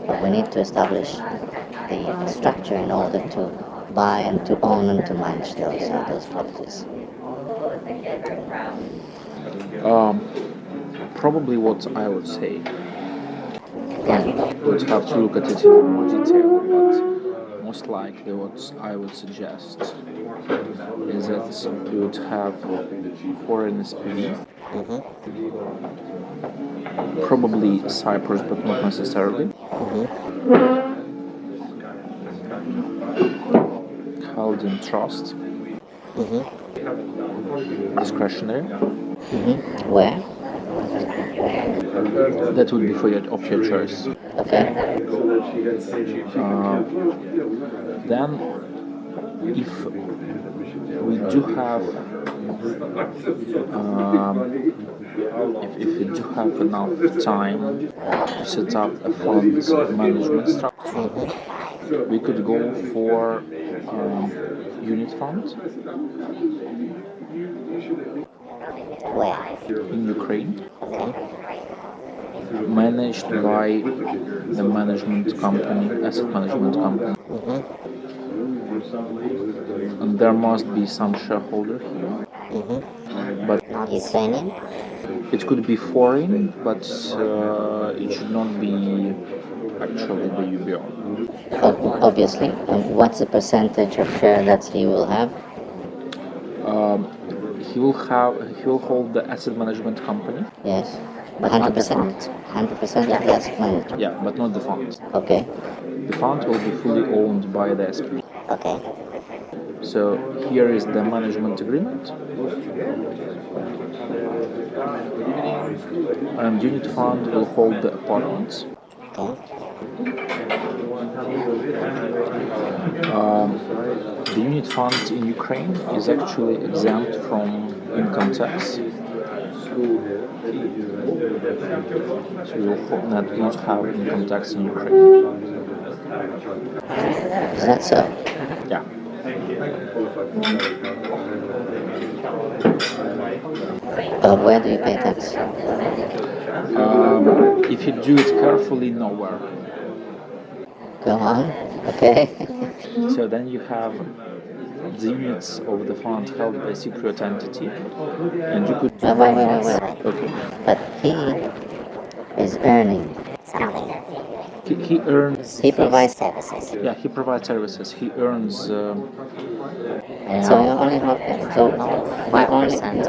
But we need to establish the structure in order to buy and to own and to manage those properties. Probably what I would say. Yeah. Would have to look at it in more detail, but most likely what I would suggest is that you would have foreign SPV, probably Cyprus, but not necessarily. Held in trust, discretionary. Where? That would be of your choice. Okay. Then, if we do have, if we do have enough time to set up a fund management structure, we could go for unit fund. Where? In Ukraine. Okay. Managed by the management company, asset management company. And there must be some shareholder here. But Not Ukrainian? it could be foreign, but it should not be actually the UBO. Obviously. What's the percentage of share that he will have? He will hold the asset management company. Yes. 100%. 100% of the asset management. Yeah, but not the fund. Okay. The fund will be fully owned by the SP. Okay. So here is the management agreement. And unit fund will hold the apartments. Okay. The unit fund in Ukraine is actually exempt from income tax. So you will not have income tax in Ukraine. Is that so? Yeah. Where do you pay tax? If you do it carefully, nowhere. Go on. Okay. So then you have the units of the fund held by a secret entity, and you could. Wait. Okay. But he is earning something. He earns. He provides services. Yeah, he provides services. He earns. So you only have it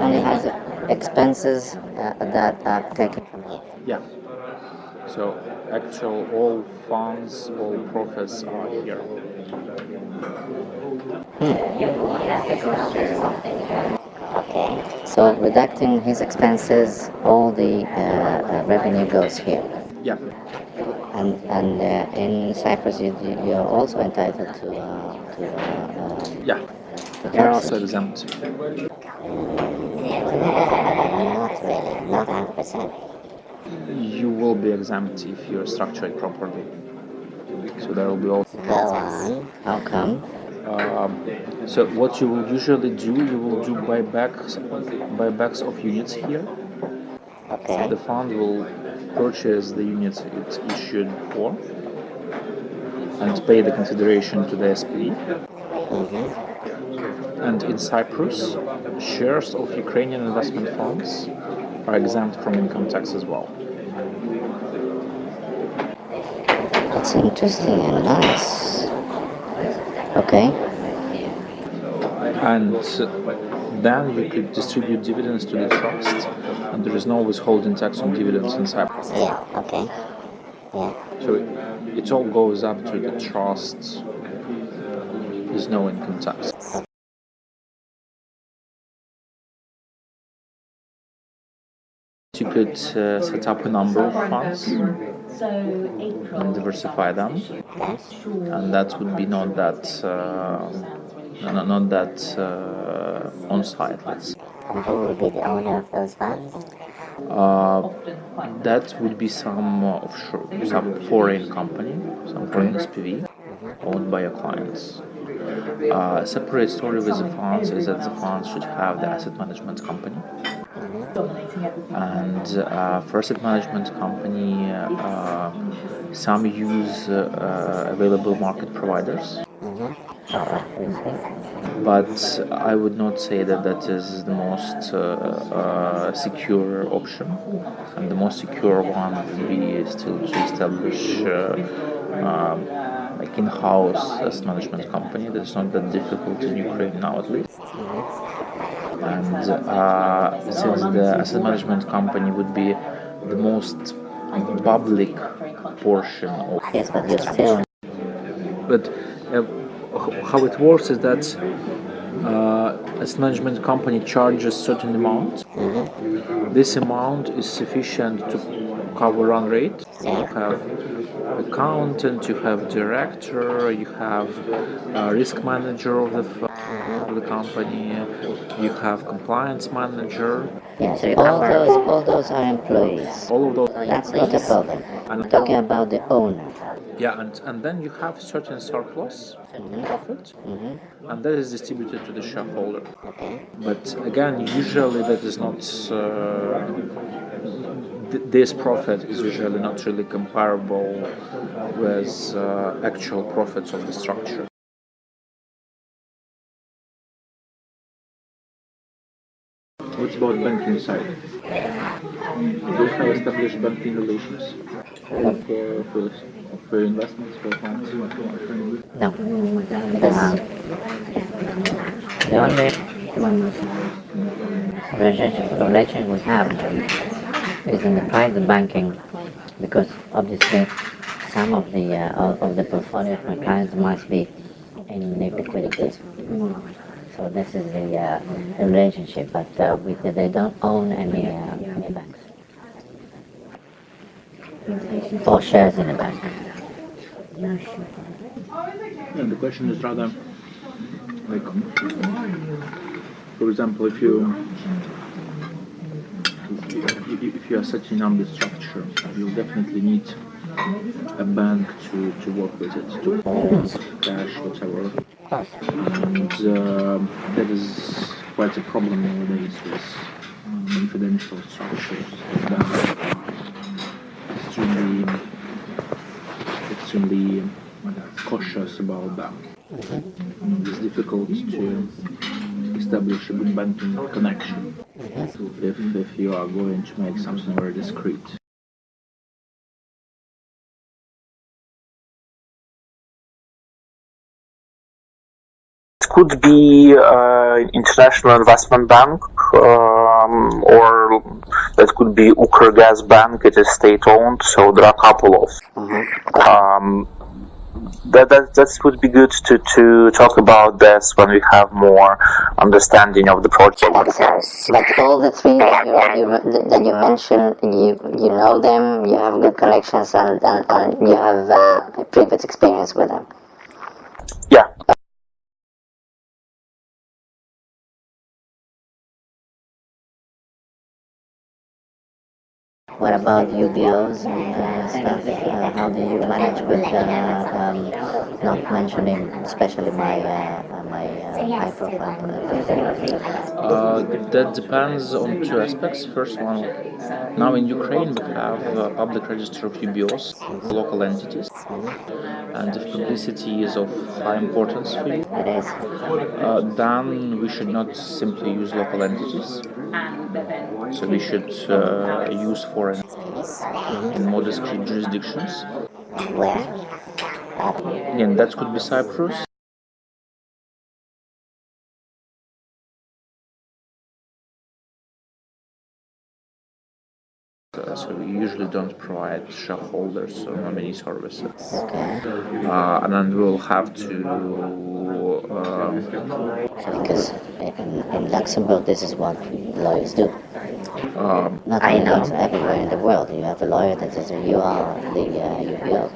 only has expenses that are taken from here. Yeah. So all funds, all profits are here. Okay. So deducting his expenses, all the revenue goes here. Yeah. And in Cyprus, you're also entitled to Yeah. They're also exempt. not really, not 100%. You will be exempt if you structure it properly. So there will be also. Go on. How come? So what you will usually do, you will do buybacks of units here. Okay. The fund will purchase the units it's issued for and pay the consideration to the SP. And in Cyprus, shares of Ukrainian investment funds are exempt from income tax as well. That's interesting and nice. Okay. And then you could distribute dividends to the trust, and there is no withholding tax on dividends in Cyprus. Yeah. Okay. Yeah. So it all goes up to the trust. There's no income tax. You could set up a number of funds and diversify them, and that would be not that on site. Let's say. And who will be the owner of those funds? That would be some foreign company, some foreign SPV, owned by your clients. A separate story with the funds is that the funds should have the asset management company. And for asset management company, some use available market providers. But I would not say that that is the most secure option, and the most secure one would be still to establish like in-house asset management company. That's not that difficult in Ukraine now, at least. And since the asset management company would be the most public portion of Yes, but you're still. But how it works is that asset management company charges certain amount. This amount is sufficient to cover run rate. So you have accountant, you have director, you have risk manager of the company, you have compliance manager. Yeah, so all those are employees. All of those. That's not a problem. I'm talking about the owner. Yeah, and then you have certain surplus profit, and that is distributed to the shareholder. Okay. But again, usually that is not. This profit is usually not really comparable with actual profits of the structure. What about banking side? Do you have established banking relations for investments, for funds? No. The only relation we have is in the private banking, because obviously some of the portfolio of my clients must be in liquidity. So this is the relationship, but they don't own any banks or shares in the bank. Yeah, the question is rather like, for example, if you are setting up the structure, you'll definitely need a bank to work with it, to cash, whatever. And that is quite a problem nowadays with confidential structures. Extremely cautious about them. It's difficult to establish a good banking connection if you are going to make something very discreet. It could be international investment bank, or that could be Gas Bank. It is state-owned, so there are a couple of. That would be good to talk about this when we have more understanding of the project. But all the three that you mentioned, you know them, you have good connections, and you have previous experience with them. Yeah. What about UBOs and stuff? How do you manage with not mentioning, especially my high profile? That depends on two aspects. First one, now in Ukraine we have a public register of UBOs, local entities, and if publicity is of high importance for you, then we should not simply use local entities. So we should use foreign in more discrete jurisdictions. Where? Again, that could be Cyprus. So we usually don't provide shareholders or nominee services. And then we'll have to... because in Luxembourg this is what lawyers do. Not everywhere in the world. You have a lawyer that says you are the UBO.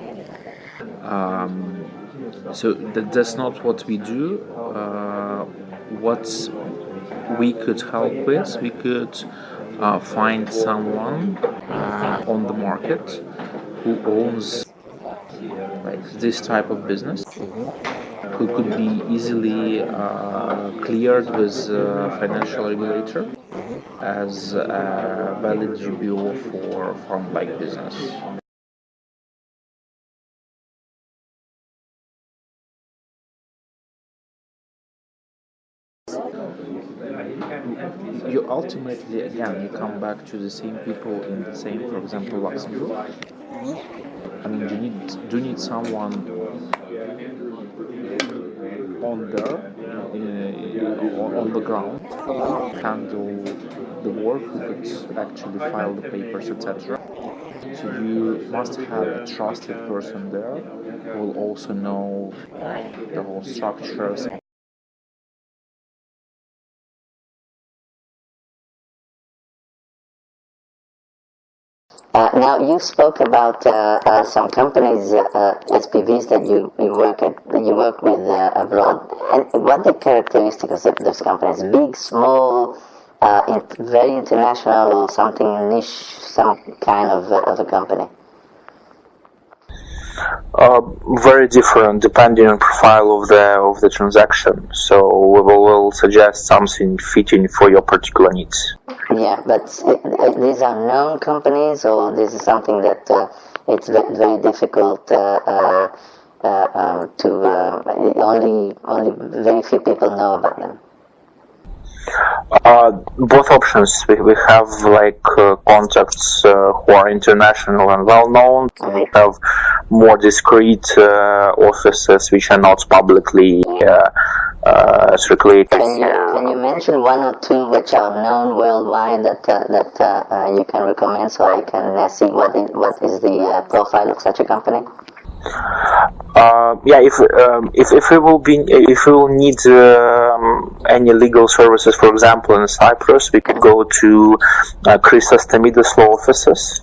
So that's not what we do. What we could help with, we could find someone on the market who owns like this type of business, who could be easily cleared with a financial regulator, as a valid GBO for farm-like business. You ultimately, again, you come back to the same people in the same, for example, Luxembourg. I mean, you need someone on there, on the ground, handle the work, who could actually file the papers, etc. So you must have a trusted person there who will also know the whole structures. Now, you spoke about some companies, SPVs that you work with abroad. And what are the characteristics of those companies? Big, small, very international, or something niche, some kind of a company? Very different depending on profile of the transaction. So we will suggest something fitting for your particular needs. Yeah, but these are known companies, or this is something that it's very difficult to only very few people know about them. Both options. We have like contacts who are international and well known. We have more discreet offices which are not publicly circulated. Can you mention one or two which are known worldwide that you can recommend, so I can see what is the profile of such a company? If we will need any legal services, for example, in Cyprus, we could go to Christos Tamidas law offices.